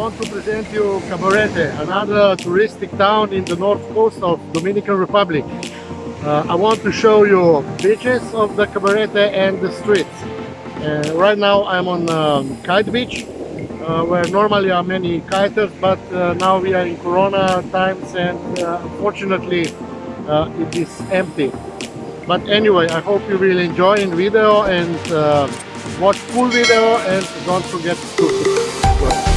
want to present you Cabarete, another touristic town in the north coast of Dominican Republic. I want to show you beaches of the Cabarete and the streets. Right now I'm on Kite Beach, where normally are many kiters, but now we are in Corona times and unfortunately it is empty. But anyway, I hope you will enjoy in video and watch full video, and don't forget to subscribe.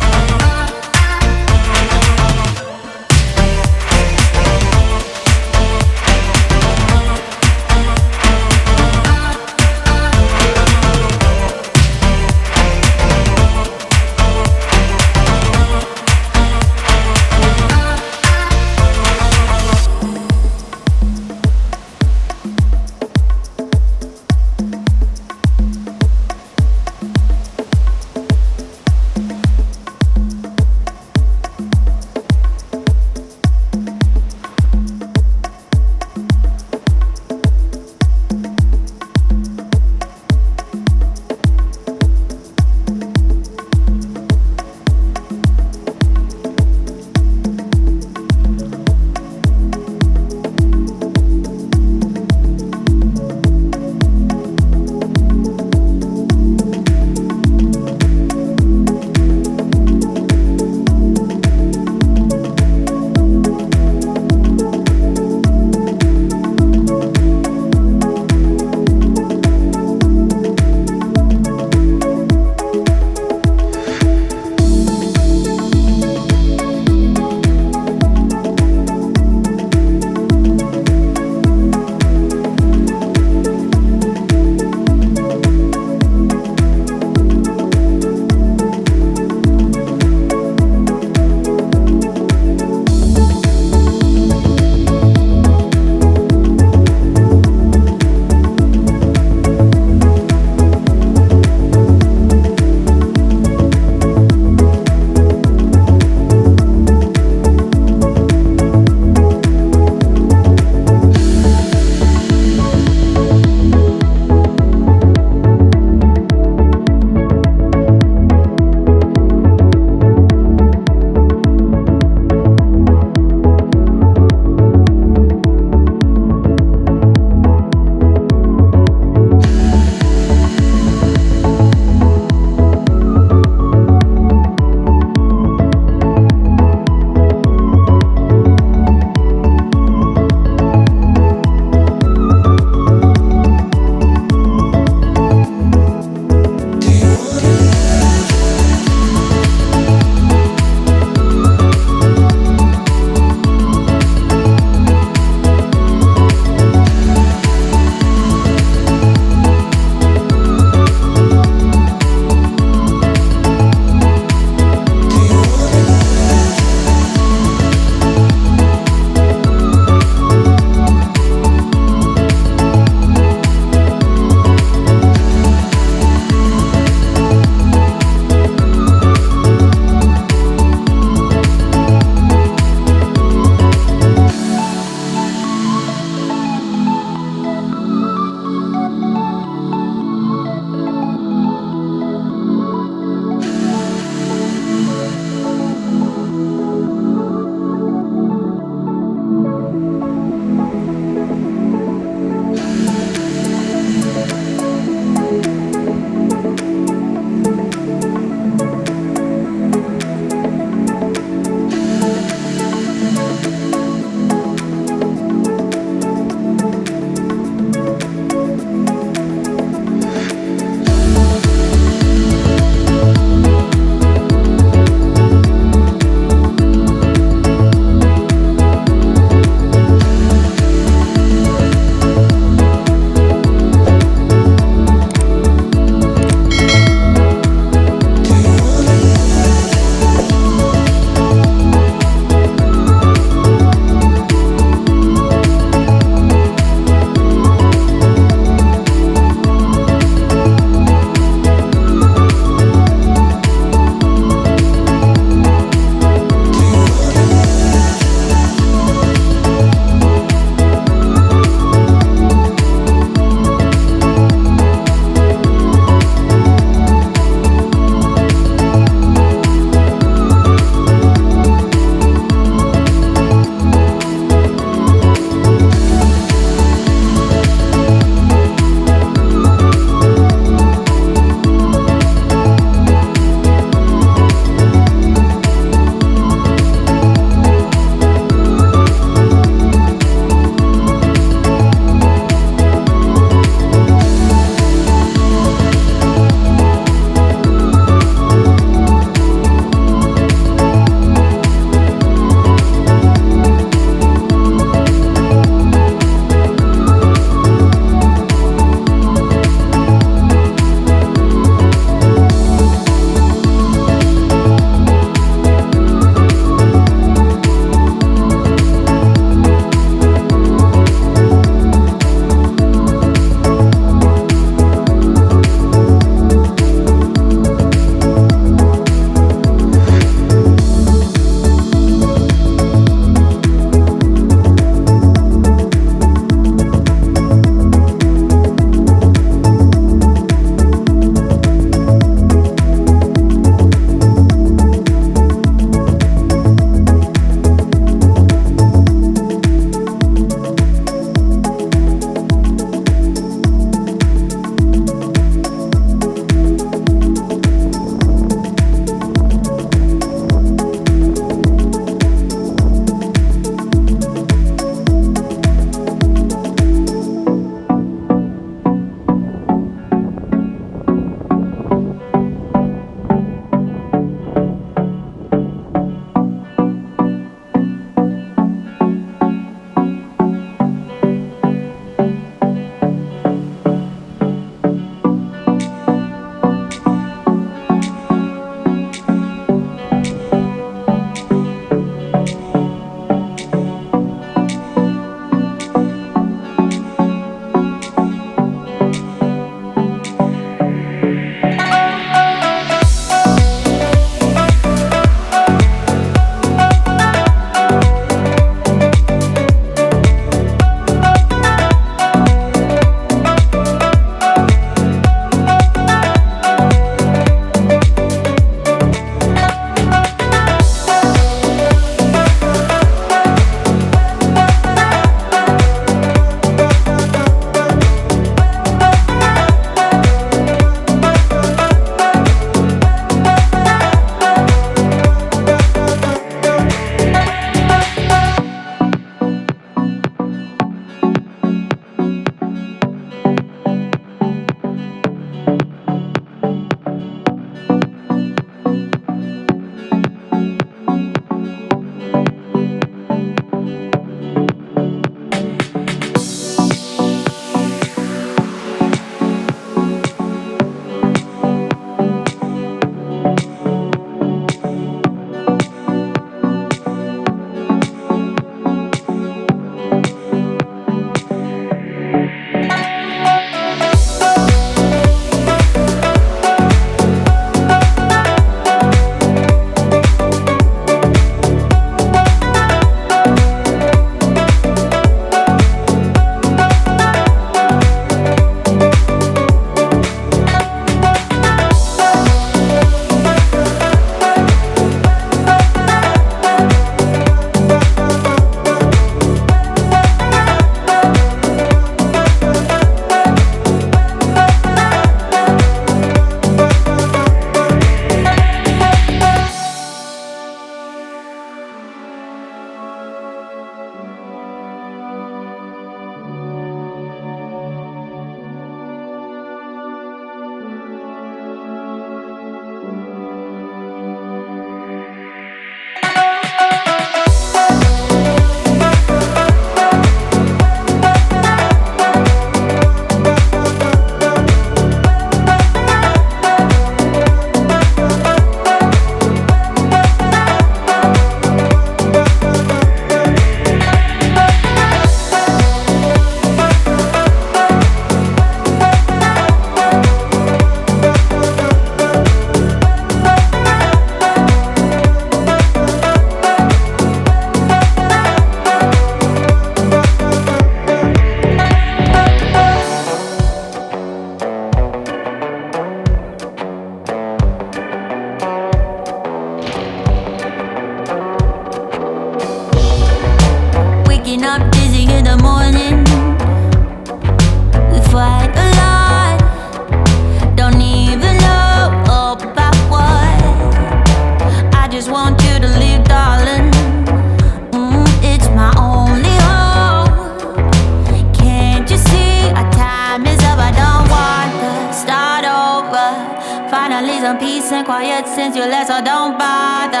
quiet since you left, so don't bother.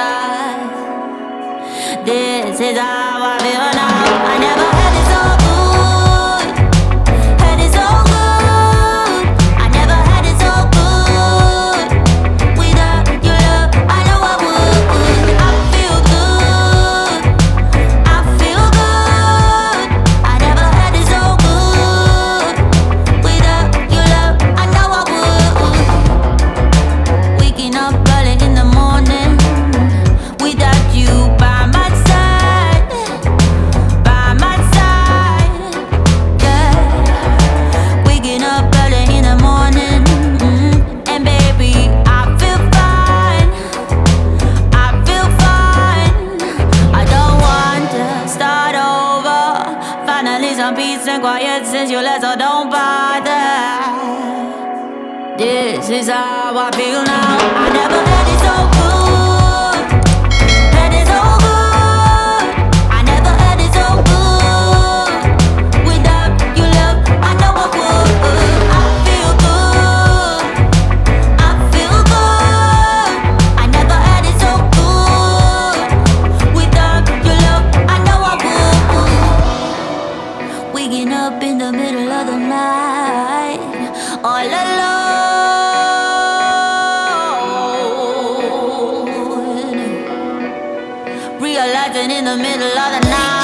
This is how I feel now. I never had it so good. Had it so good. I never had it so good. Without your love, I know I would. I feel good. I feel good. I never had it so good. Without your love, I know I would. Waking up early in the morning without you by my side, yeah. Waking up early in the morning, and baby, I feel fine, I feel fine. I don't want to start over. Finally some peace and quiet since you left, so don't bother. This is how I feel now. I never had it so good. Had it so good. I never had it so good. Without your love, I know I would. I feel good. I feel good. I never had it so good. Without your love, I know I would. Waking up in the middle of the night, all alone. Realizing in the middle of the night